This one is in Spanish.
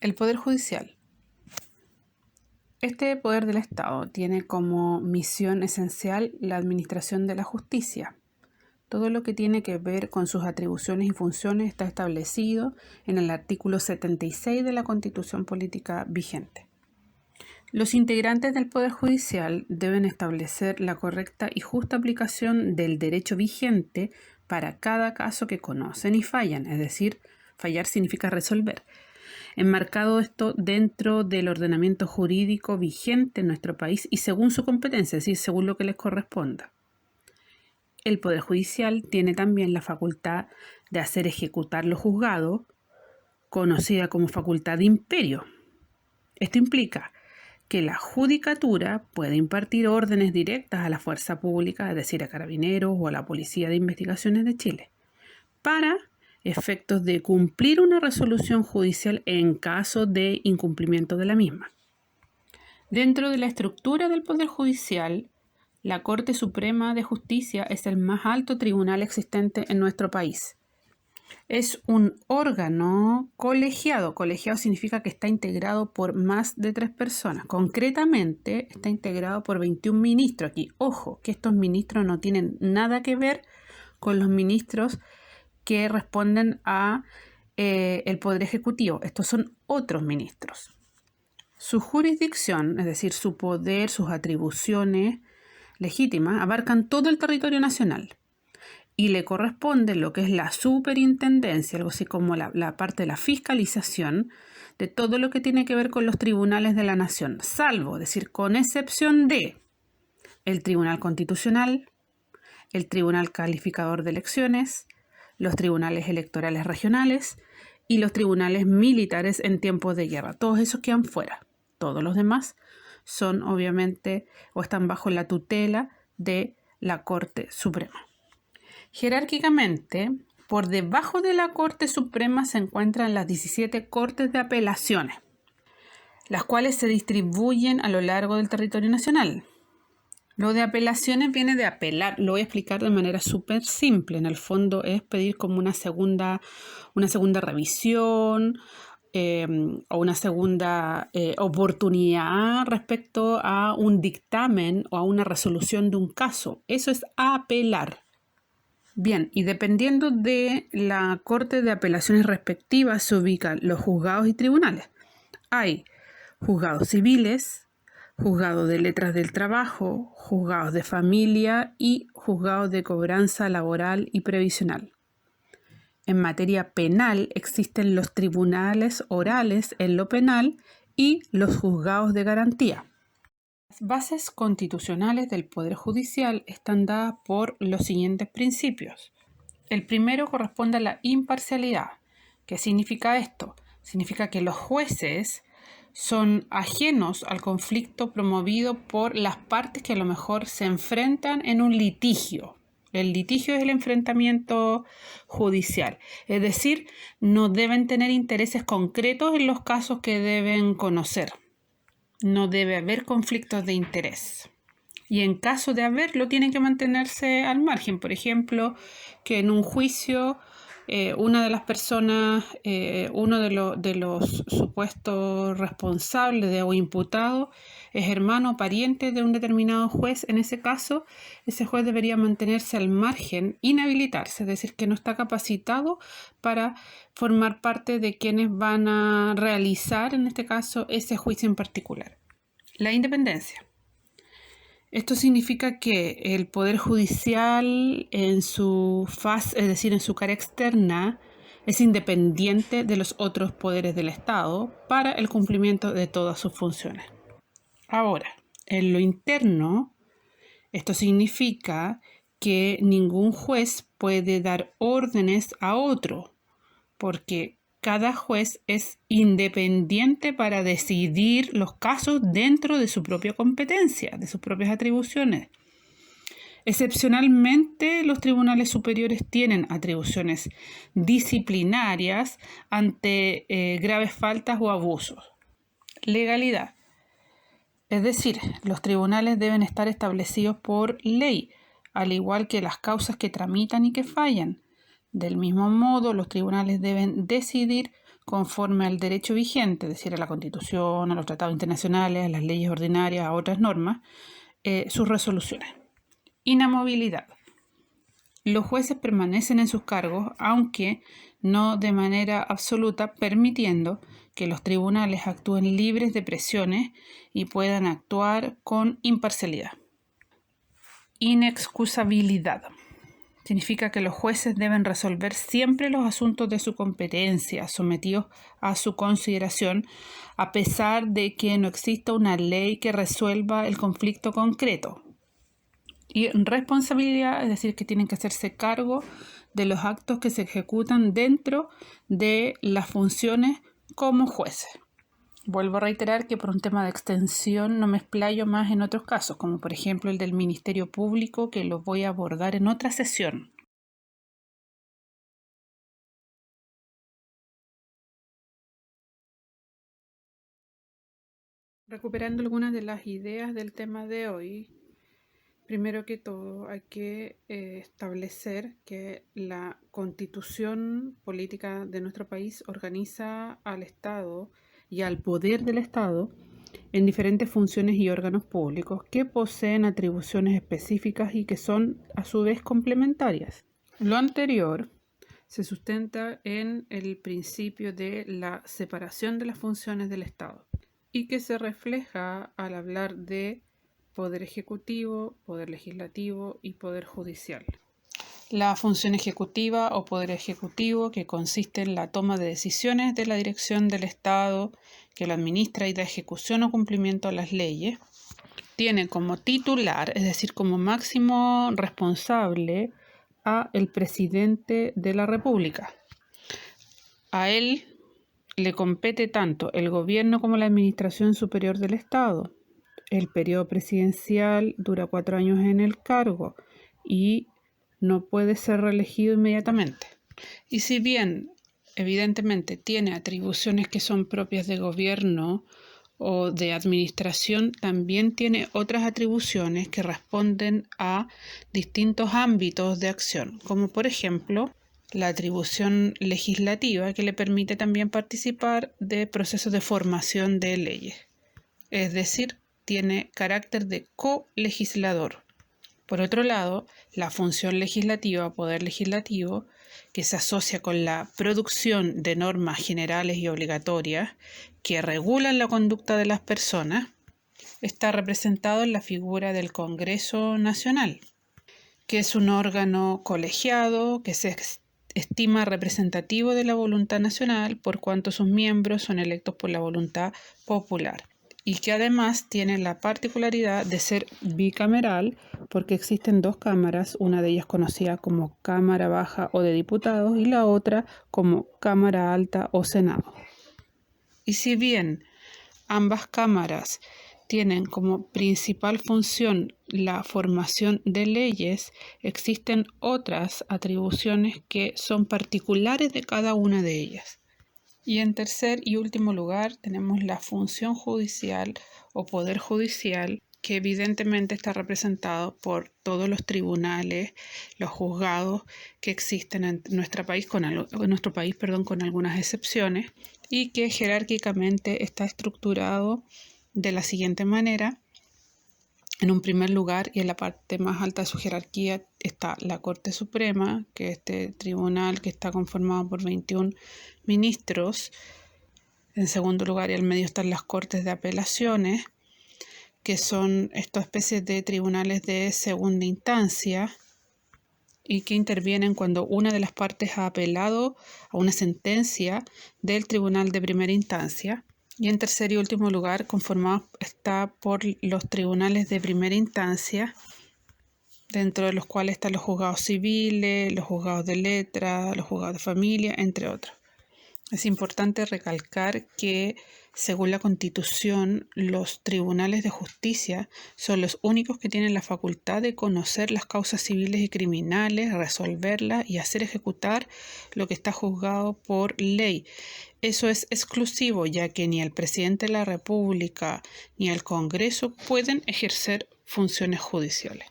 El Poder Judicial. Este poder del Estado tiene como misión esencial la administración de la justicia. Todo lo que tiene que ver con sus atribuciones y funciones está establecido en el artículo 76 de la Constitución Política vigente. Los integrantes del Poder Judicial deben establecer la correcta y justa aplicación del derecho vigente para cada caso que conocen y fallan, es decir, fallar significa resolver. Enmarcado esto dentro del ordenamiento jurídico vigente en nuestro país y según su competencia, es decir, según lo que les corresponda. El Poder Judicial tiene también la facultad de hacer ejecutar lo juzgado, conocida como facultad de imperio. Esto implica que la judicatura puede impartir órdenes directas a la fuerza pública, es decir, a Carabineros o a la Policía de Investigaciones de Chile, para efectos de cumplir una resolución judicial en caso de incumplimiento de la misma. Dentro de la estructura del Poder Judicial, la Corte Suprema de Justicia es el más alto tribunal existente en nuestro país. Es un órgano colegiado. Colegiado significa que está integrado por más de 3 personas. Concretamente, está integrado por 21 ministros. Aquí, ojo, que estos ministros no tienen nada que ver con los ministros que responden a el Poder Ejecutivo. Estos son otros ministros. Su jurisdicción, es decir, su poder, sus atribuciones legítimas, abarcan todo el territorio nacional y le corresponde lo que es la superintendencia, algo así como la parte de la fiscalización de todo lo que tiene que ver con los tribunales de la nación, salvo, es decir, con excepción de el Tribunal Constitucional, el Tribunal Calificador de Elecciones, los tribunales electorales regionales y los tribunales militares en tiempos de guerra. Todos esos quedan fuera. Todos los demás son obviamente o están bajo la tutela de la Corte Suprema. Jerárquicamente, por debajo de la Corte Suprema se encuentran las 17 Cortes de Apelaciones, las cuales se distribuyen a lo largo del territorio nacional. Lo de apelaciones viene de apelar, lo voy a explicar de manera súper simple. En el fondo es pedir como una segunda revisión o una segunda oportunidad respecto a un dictamen o a una resolución de un caso. Eso es apelar. Bien, y dependiendo de la Corte de Apelaciones respectiva se ubican los juzgados y tribunales. Hay juzgados civiles, juzgados de letras del trabajo, juzgados de familia y juzgados de cobranza laboral y previsional. En materia penal existen los tribunales orales en lo penal y los juzgados de garantía. Las bases constitucionales del Poder Judicial están dadas por los siguientes principios. El primero corresponde a la imparcialidad. ¿Qué significa esto? Significa que los jueces son ajenos al conflicto promovido por las partes que a lo mejor se enfrentan en un litigio. El litigio es el enfrentamiento judicial, es decir, no deben tener intereses concretos en los casos que deben conocer. No debe haber conflictos de interés. Y en caso de haberlo, tienen que mantenerse al margen. Por ejemplo, que en un juicio una de las personas, uno de los supuestos responsables o imputados es hermano o pariente de un determinado juez. En ese caso, ese juez debería mantenerse al margen, inhabilitarse, es decir, que no está capacitado para formar parte de quienes van a realizar, en este caso, ese juicio en particular. La independencia. Esto significa que el Poder Judicial en su faz, es decir, en su cara externa, es independiente de los otros poderes del Estado para el cumplimiento de todas sus funciones. Ahora, en lo interno, esto significa que ningún juez puede dar órdenes a otro, porque cada juez es independiente para decidir los casos dentro de su propia competencia, de sus propias atribuciones. Excepcionalmente, los tribunales superiores tienen atribuciones disciplinarias ante graves faltas o abusos. Legalidad. Es decir, los tribunales deben estar establecidos por ley, al igual que las causas que tramitan y que fallan. Del mismo modo, los tribunales deben decidir conforme al derecho vigente, es decir, a la Constitución, a los tratados internacionales, a las leyes ordinarias, a otras normas, sus resoluciones. Inamovilidad. Los jueces permanecen en sus cargos, aunque no de manera absoluta, permitiendo que los tribunales actúen libres de presiones y puedan actuar con imparcialidad. Inexcusabilidad. Significa que los jueces deben resolver siempre los asuntos de su competencia, sometidos a su consideración, a pesar de que no exista una ley que resuelva el conflicto concreto. Y responsabilidad, es decir, que tienen que hacerse cargo de los actos que se ejecutan dentro de las funciones como jueces. Vuelvo a reiterar que por un tema de extensión no me explayo más en otros casos, como por ejemplo el del Ministerio Público, que lo voy a abordar en otra sesión. Recuperando algunas de las ideas del tema de hoy, primero que todo hay que establecer que la Constitución política de nuestro país organiza al Estado y al poder del Estado en diferentes funciones y órganos públicos que poseen atribuciones específicas y que son a su vez complementarias. Lo anterior se sustenta en el principio de la separación de las funciones del Estado y que se refleja al hablar de poder ejecutivo, poder legislativo y poder judicial. La función ejecutiva o poder ejecutivo, que consiste en la toma de decisiones de la dirección del Estado, que lo administra y da ejecución o cumplimiento a las leyes, tiene como titular, es decir, como máximo responsable, a el presidente de la República. A él le compete tanto el gobierno como la administración superior del Estado. El periodo presidencial dura 4 años en el cargo y no puede ser reelegido inmediatamente. Y si bien, evidentemente, tiene atribuciones que son propias de gobierno o de administración, también tiene otras atribuciones que responden a distintos ámbitos de acción, como por ejemplo la atribución legislativa, que le permite también participar de procesos de formación de leyes. Es decir, tiene carácter de colegislador. Por otro lado, la función legislativa, poder legislativo, que se asocia con la producción de normas generales y obligatorias que regulan la conducta de las personas, está representado en la figura del Congreso Nacional, que es un órgano colegiado que se estima representativo de la voluntad nacional por cuanto sus miembros son electos por la voluntad popular, y que además tiene la particularidad de ser bicameral porque existen 2 cámaras, una de ellas conocida como Cámara Baja o de Diputados y la otra como Cámara Alta o Senado. Y si bien ambas cámaras tienen como principal función la formación de leyes, existen otras atribuciones que son particulares de cada una de ellas. Y en tercer y último lugar tenemos la función judicial o poder judicial, que evidentemente está representado por todos los tribunales, los juzgados que existen en nuestro país, con algunas excepciones, y que jerárquicamente está estructurado de la siguiente manera. En un primer lugar y en la parte más alta de su jerarquía está la Corte Suprema, que es este tribunal que está conformado por 21 ministros. En segundo lugar y al medio están las Cortes de Apelaciones, que son estas especies de tribunales de segunda instancia y que intervienen cuando una de las partes ha apelado a una sentencia del tribunal de primera instancia. Y en tercer y último lugar, conformado está por los tribunales de primera instancia, dentro de los cuales están los juzgados civiles, los juzgados de letra, los juzgados de familia, entre otros. Es importante recalcar que, según la Constitución, los tribunales de justicia son los únicos que tienen la facultad de conocer las causas civiles y criminales, resolverlas y hacer ejecutar lo que está juzgado por ley. Eso es exclusivo, ya que ni el presidente de la República ni el Congreso pueden ejercer funciones judiciales.